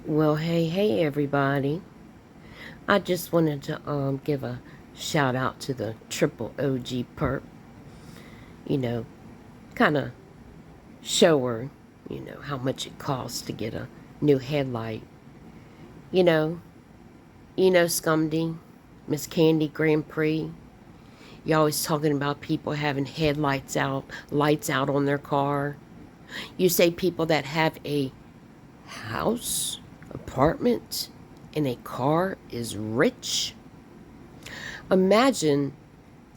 Well, hey, everybody. I just wanted to give a shout out to the triple OG perp. You know, kind of show her, how much it costs to get a new headlight. You know, Scumdy, Miss Candy Grand Prix. You always talking about people having lights out on their car. You say people that have a house, apartment, and a car is rich. Imagine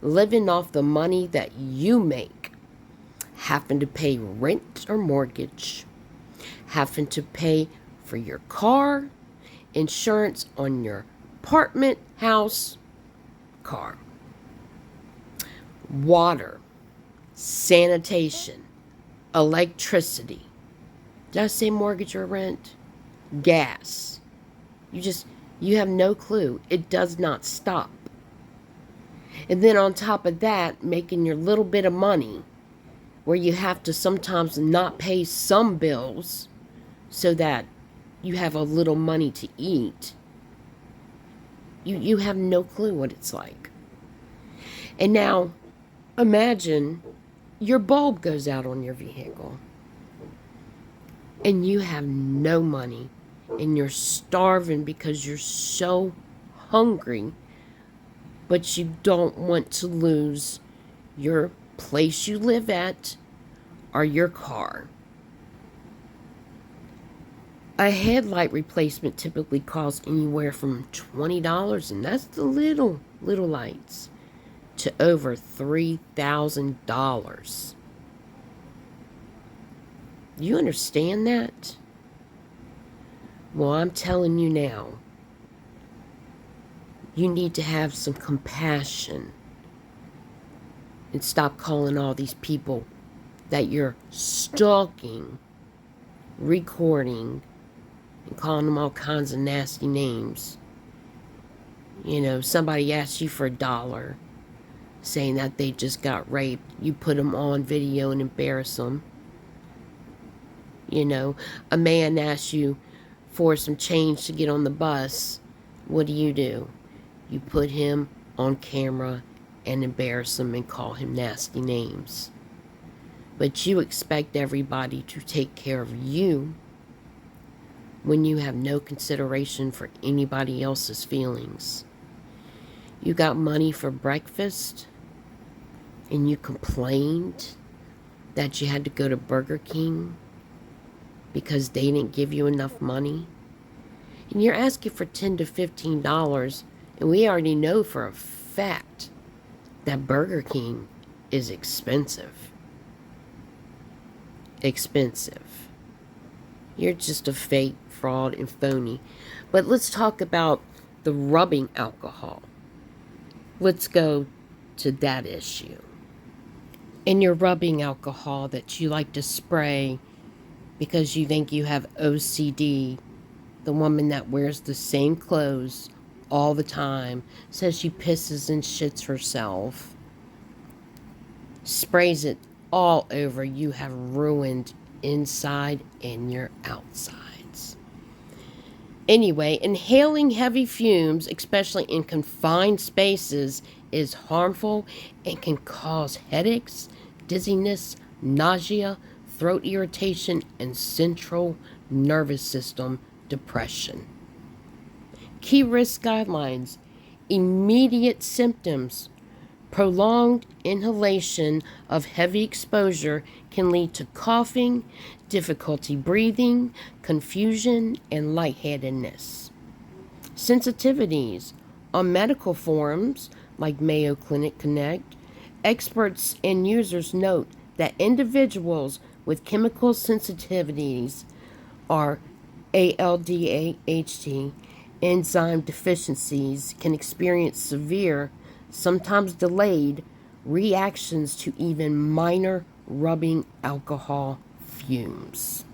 living off the money that you make, having to pay rent or mortgage, having to pay for your car, insurance on your apartment, house, car, water, sanitation, electricity. Did I say mortgage or rent? Gas. You have no clue. It does not stop. And then on top of that, making your little bit of money where you have to sometimes not pay some bills so that you have a little money to eat. You have no clue what it's like. And now imagine your bulb goes out on your vehicle and you have no money and you're starving because you're so hungry, but you don't want to lose your place you live at or your car. A headlight replacement typically costs anywhere from $20, and that's the little lights, to over $3,000. You understand that? Well, I'm telling you now, you need to have some compassion and stop calling all these people that you're stalking, recording, and calling them all kinds of nasty names. Somebody asks you for $1, saying that they just got raped. You put them on video and embarrass them. A man asks you for some change to get on the bus. What do? You put him on camera and embarrass him and call him nasty names. But you expect everybody to take care of you when you have no consideration for anybody else's feelings. You got money for breakfast and you complained that you had to go to Burger King because they didn't give you enough money. And you're asking for $10 to $15, and we already know for a fact that Burger King is expensive. Expensive. You're just a fake, fraud, and phony. But let's talk about the rubbing alcohol. Let's go to that issue. And your rubbing alcohol that you like to spray because you think you have OCD, the woman that wears the same clothes all the time, says she pisses and shits herself, sprays it all over, you have ruined inside and your outsides. Anyway, inhaling heavy fumes, especially in confined spaces, is harmful and can cause headaches, dizziness, nausea, throat irritation, and central nervous system depression. Key risk guidelines: immediate symptoms. Prolonged inhalation of heavy exposure can lead to coughing, difficulty breathing, confusion, and lightheadedness. Sensitivities. On medical forums like Mayo Clinic Connect, experts and users note that individuals with chemical sensitivities are ALDHD enzyme deficiencies can experience severe, sometimes delayed, reactions to even minor rubbing alcohol fumes.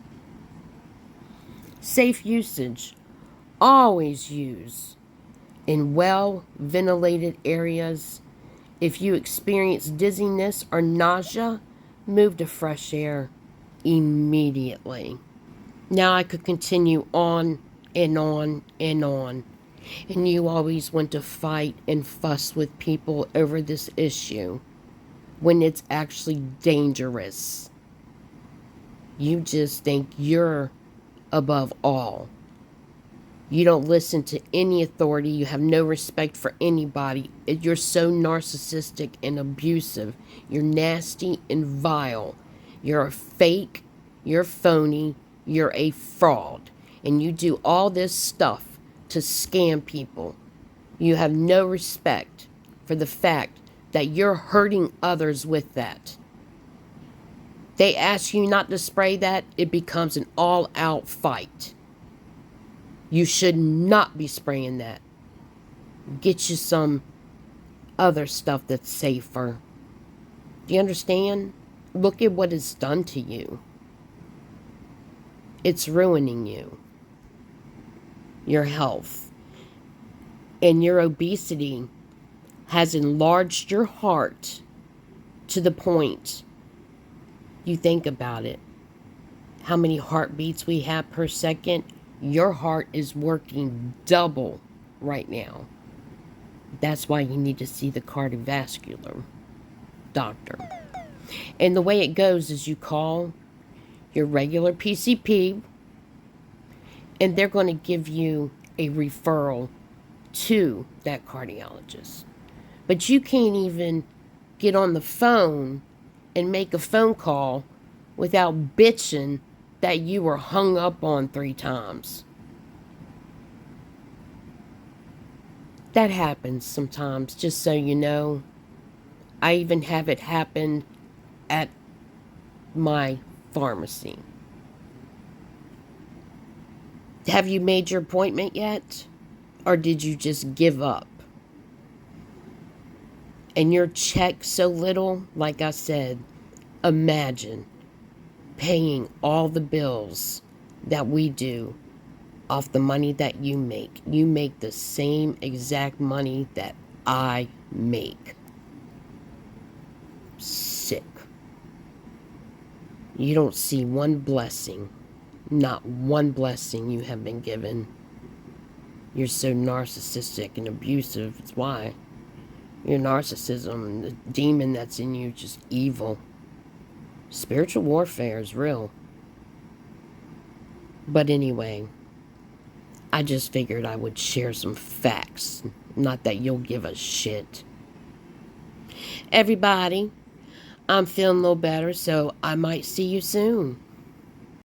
Safe usage. Always use in well-ventilated areas. If you experience dizziness or nausea, move to fresh air immediately. Now I could continue on and on and on. And you always want to fight and fuss with people over this issue when it's actually dangerous. You just think you're above all. You don't listen to any authority. You have no respect for anybody. You're so narcissistic and abusive. You're nasty and vile. You're a fake. You're phony. You're a fraud. And you do all this stuff to scam people. You have no respect for the fact that you're hurting others with that. They ask you not to spray that, it becomes an all-out fight. You should not be spraying that. Get you some other stuff that's safer. Do you understand? Look at what it's done to you. It's ruining you. Your health. And your obesity has enlarged your heart to the point, you think about it, how many heartbeats we have per second. Your heart is working double right now. That's why you need to see the cardiovascular doctor. And the way it goes is you call your regular PCP, and they're going to give you a referral to that cardiologist. But you can't even get on the phone and make a phone call without bitching that you were hung up on 3 times. That happens sometimes, just so you know. I even have it happen at my pharmacy. Have you made your appointment yet? Or did you just give up? And your check so little, like I said, imagine paying all the bills that we do off the money that you make. You make the same exact money that I make. Sick. You don't see one blessing. Not one blessing you have been given. You're so narcissistic and abusive. It's why. Your narcissism and the demon that's in you is just evil. Spiritual warfare is real. But anyway, I just figured I would share some facts. Not that you'll give a shit. Everybody, I'm feeling a little better, so I might see you soon.